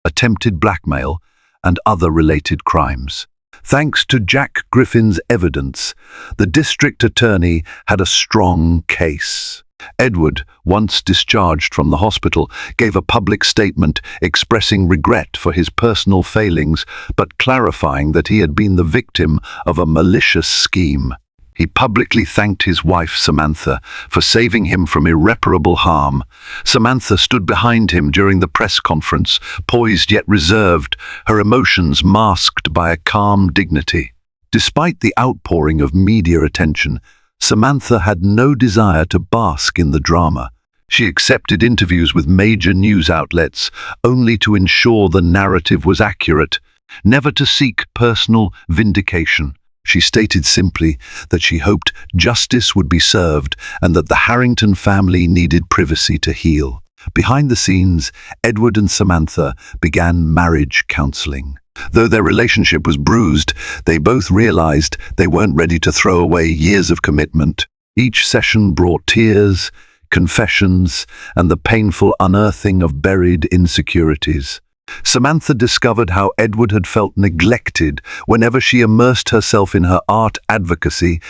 attempted blackmail, and other related crimes. Thanks to Jack Griffin's evidence, the district attorney had a strong case. Edward, once discharged from the hospital, gave a public statement expressing regret for his personal failings, but clarifying that he had been the victim of a malicious scheme. He publicly thanked his wife, Samantha, for saving him from irreparable harm. Samantha stood behind him during the press conference, poised yet reserved, her emotions masked by a calm dignity. Despite the outpouring of media attention, Samantha had no desire to bask in the drama. She accepted interviews with major news outlets, only to ensure the narrative was accurate, never to seek personal vindication. She stated simply that she hoped justice would be served and that the Harrington family needed privacy to heal. Behind the scenes, Edward and Samantha began marriage counseling. Though their relationship was bruised, they both realized they weren't ready to throw away years of commitment. Each session brought tears, confessions, and the painful unearthing of buried insecurities. Samantha discovered how Edward had felt neglected whenever she immersed herself in her art advocacy,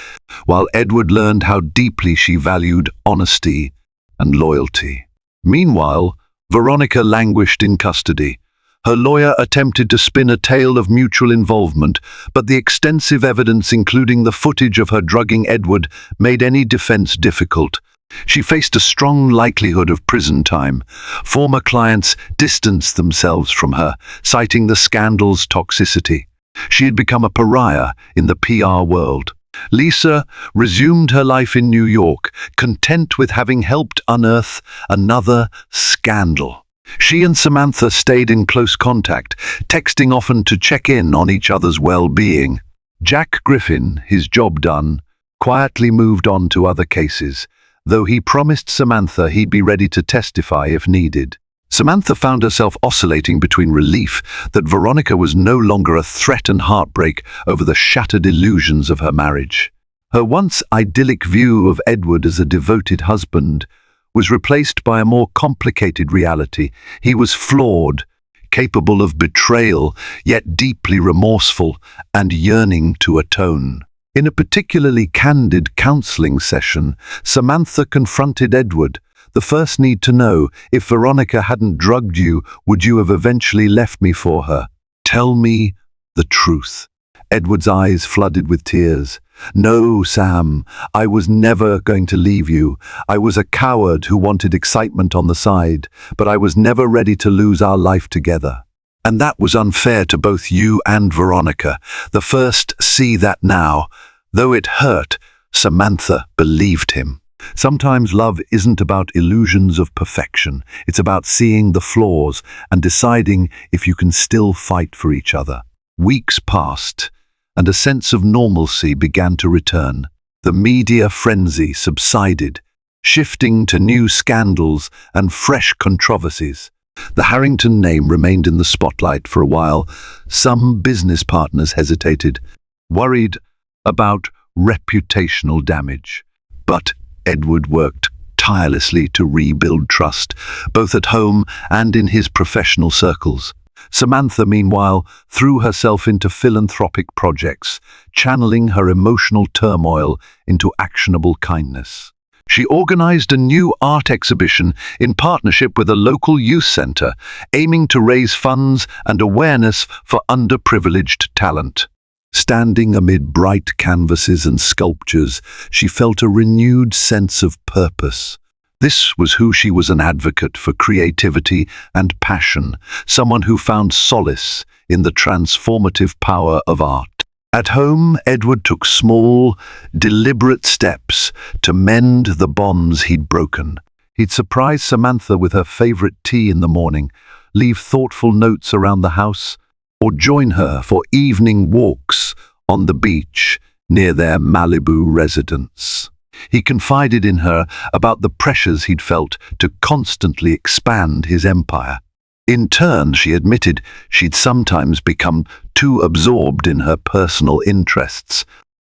while Edward learned how deeply she valued honesty and loyalty. Meanwhile, Veronica languished in custody. Her lawyer attempted to spin a tale of mutual involvement, but the extensive evidence, including the footage of her drugging Edward, made any defense difficult. She faced a strong likelihood of prison time. Former clients distanced themselves from her, citing the scandal's toxicity. She had become a pariah in the PR world. Lisa resumed her life in New York, content with having helped unearth another scandal. She and Samantha stayed in close contact, texting often to check in on each other's well-being. Jack Griffin, his job done, quietly moved on to other cases, though he promised Samantha he'd be ready to testify if needed. Samantha found herself oscillating between relief that Veronica was no longer a threat and heartbreak over the shattered illusions of her marriage. Her once idyllic view of Edward as a devoted husband was replaced by a more complicated reality. He was flawed, capable of betrayal, yet deeply remorseful and yearning to atone. In a particularly candid counseling session, Samantha confronted Edward. The first need to know, if Veronica hadn't drugged you, would you have eventually left me for her? Tell me the truth. Edward's eyes flooded with tears. No, Sam, I was never going to leave you. I was a coward who wanted excitement on the side, but I was never ready to lose our life together. And that was unfair to both you and Veronica. The first see that now. Though it hurt, Samantha believed him. Sometimes love isn't about illusions of perfection. It's about seeing the flaws and deciding if you can still fight for each other. Weeks passed, and a sense of normalcy began to return. The media frenzy subsided, shifting to new scandals and fresh controversies. The Harrington name remained in the spotlight for a while. Some business partners hesitated, worried about reputational damage. But Edward worked tirelessly to rebuild trust, both at home and in his professional circles. Samantha, meanwhile, threw herself into philanthropic projects, channeling her emotional turmoil into actionable kindness. She organized a new art exhibition in partnership with a local youth center, aiming to raise funds and awareness for underprivileged talent. Standing amid bright canvases and sculptures, she felt a renewed sense of purpose. This was who she was, an advocate for creativity and passion, someone who found solace in the transformative power of art. At home, Edward took small, deliberate steps to mend the bonds he'd broken. He'd surprise Samantha with her favorite tea in the morning, leave thoughtful notes around the house, or join her for evening walks on the beach near their Malibu residence. He confided in her about the pressures he'd felt to constantly expand his empire. In turn, she admitted she'd sometimes become too absorbed in her personal interests,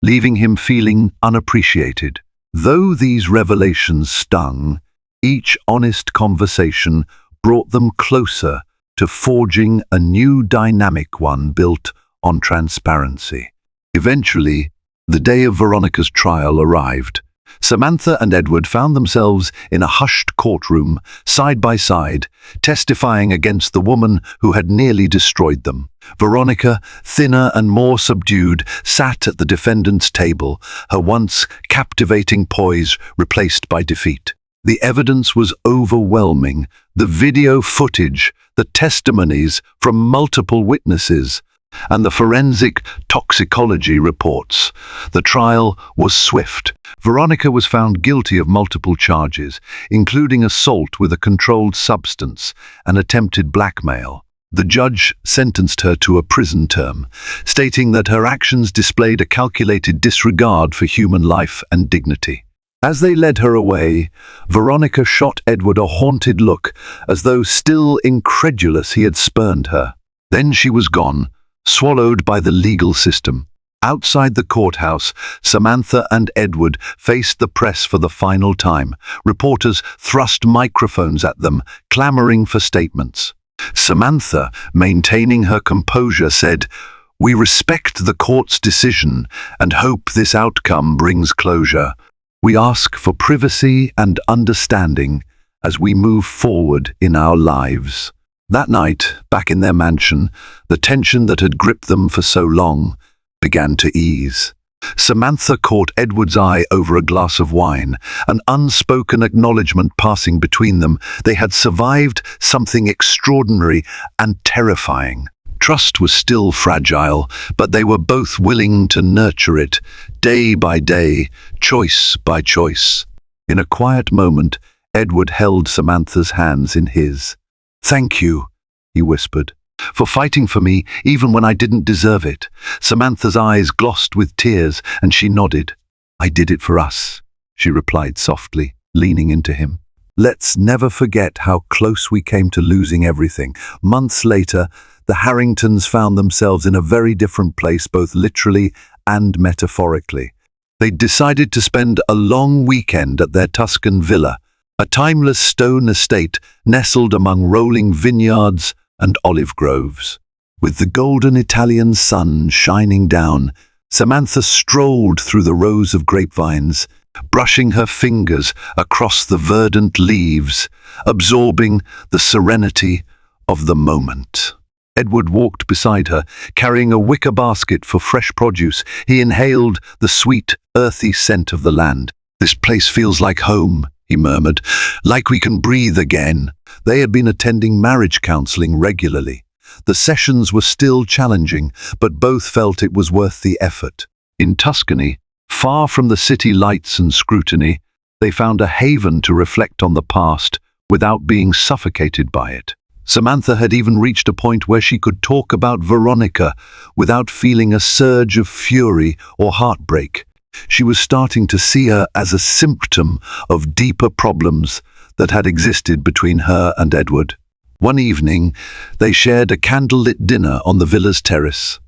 leaving him feeling unappreciated. Though these revelations stung, each honest conversation brought them closer to forging a new dynamic, one built on transparency. Eventually, the day of Veronica's trial arrived. Samantha and Edward found themselves in a hushed courtroom, side by side, testifying against the woman who had nearly destroyed them. Veronica, thinner and more subdued, sat at the defendant's table, her once captivating poise replaced by defeat. The evidence was overwhelming. The video footage, the testimonies from multiple witnesses, and the forensic toxicology reports. The trial was swift. Veronica was found guilty of multiple charges, including assault with a controlled substance and attempted blackmail. The judge sentenced her to a prison term, stating that her actions displayed a calculated disregard for human life and dignity. As they led her away, Veronica shot Edward a haunted look, as though still incredulous he had spurned her. Then she was gone, swallowed by the legal system. Outside the courthouse, Samantha and Edward faced the press for the final time. Reporters thrust microphones at them, clamoring for statements. Samantha, maintaining her composure, said, "We respect the court's decision and hope this outcome brings closure. We ask for privacy and understanding as we move forward in our lives. That night, back in their mansion, the tension that had gripped them for so long began to ease. Samantha caught Edward's eye over a glass of wine, an unspoken acknowledgement passing between them. They had survived something extraordinary and terrifying. Trust was still fragile, but they were both willing to nurture it, day by day, choice by choice. In a quiet moment, Edward held Samantha's hands in his. "Thank you," he whispered, "for fighting for me even when I didn't deserve it." Samantha's eyes glossed with tears, and she nodded. "I did it for us," she replied softly, leaning into him. "Let's never forget how close we came to losing everything." Months later, the Harringtons found themselves in a very different place, both literally and metaphorically. They decided to spend a long weekend at their Tuscan villa, a timeless stone estate nestled among rolling vineyards and olive groves. With the golden Italian sun shining down, Samantha strolled through the rows of grapevines, brushing her fingers across the verdant leaves, absorbing the serenity of the moment. Edward walked beside her, carrying a wicker basket for fresh produce. He inhaled the sweet, earthy scent of the land. "This place feels like home," he murmured, "like we can breathe again." They had been attending marriage counseling regularly. The sessions were still challenging, but both felt it was worth the effort. In Tuscany, far from the city lights and scrutiny, they found a haven to reflect on the past without being suffocated by it. Samantha had even reached a point where she could talk about Veronica without feeling a surge of fury or heartbreak. She was starting to see her as a symptom of deeper problems that had existed between her and Edward. One evening, they shared a candlelit dinner on the villa's terrace.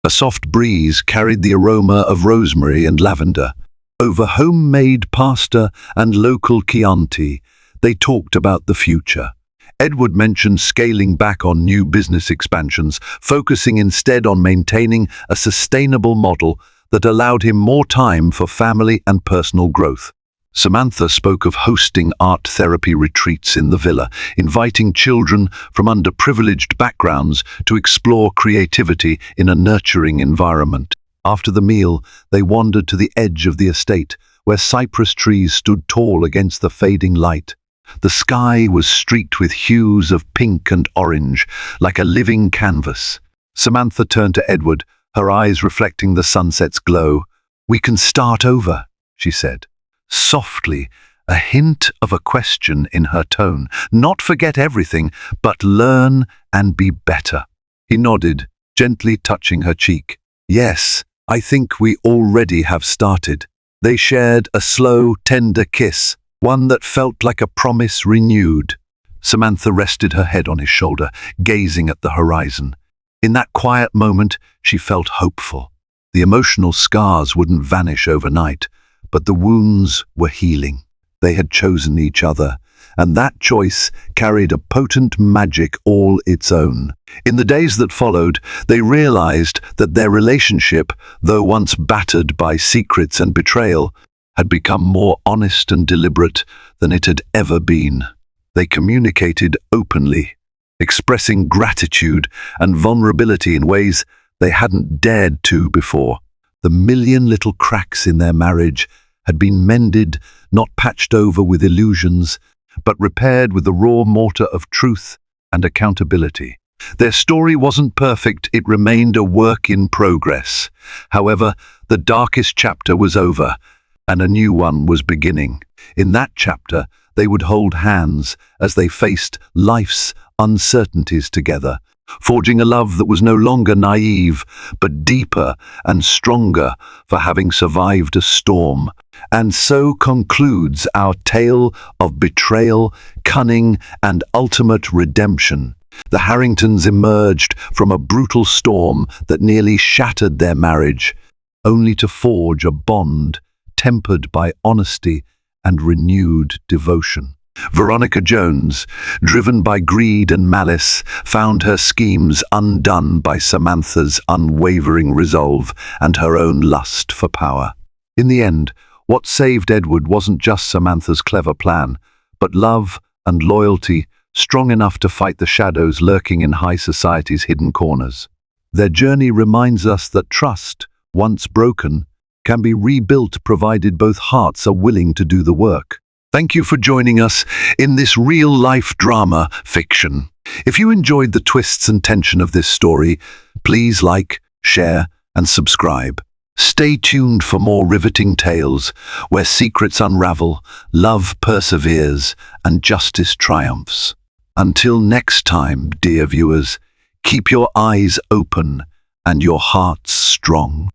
A soft breeze carried the aroma of rosemary and lavender. Over homemade pasta and local Chianti, they talked about the future. Edward mentioned scaling back on new business expansions, focusing instead on maintaining a sustainable model that allowed him more time for family and personal growth. Samantha spoke of hosting art therapy retreats in the villa, inviting children from underprivileged backgrounds to explore creativity in a nurturing environment. After the meal, they wandered to the edge of the estate, where cypress trees stood tall against the fading light. The sky was streaked with hues of pink and orange, like a living canvas. Samantha turned to Edward, her eyes reflecting the sunset's glow. "We can start over," she said, softly, a hint of a question in her tone. "Not forget everything, but learn and be better." He nodded, gently touching her cheek. "Yes, I think we already have started." They shared a slow, tender kiss, one that felt like a promise renewed. Samantha rested her head on his shoulder, gazing at the horizon. In that quiet moment, she felt hopeful. The emotional scars wouldn't vanish overnight, but the wounds were healing. They had chosen each other, and that choice carried a potent magic all its own. In the days that followed, they realized that their relationship, though once battered by secrets and betrayal, had become more honest and deliberate than it had ever been. They communicated openly, expressing gratitude and vulnerability in ways they hadn't dared to before. The million little cracks in their marriage had been mended, not patched over with illusions, but repaired with the raw mortar of truth and accountability. Their story wasn't perfect, it remained a work in progress. However, the darkest chapter was over, and a new one was beginning. In that chapter, they would hold hands as they faced life's uncertainties together, forging a love that was no longer naive, but deeper and stronger for having survived a storm. And so concludes our tale of betrayal, cunning, and ultimate redemption. The Harringtons emerged from a brutal storm that nearly shattered their marriage, only to forge a bond tempered by honesty and renewed devotion. Veronica Jones, driven by greed and malice, found her schemes undone by Samantha's unwavering resolve and her own lust for power. In the end, what saved Edward wasn't just Samantha's clever plan, but love, and loyalty strong enough to fight the shadows lurking in high society's hidden corners. Their journey reminds us that trust, once broken, can be rebuilt provided both hearts are willing to do the work. Thank you for joining us in this real-life drama fiction. If you enjoyed the twists and tension of this story, please like, share, and subscribe. Stay tuned for more riveting tales where secrets unravel, love perseveres, and justice triumphs. Until next time, dear viewers, keep your eyes open and your hearts strong.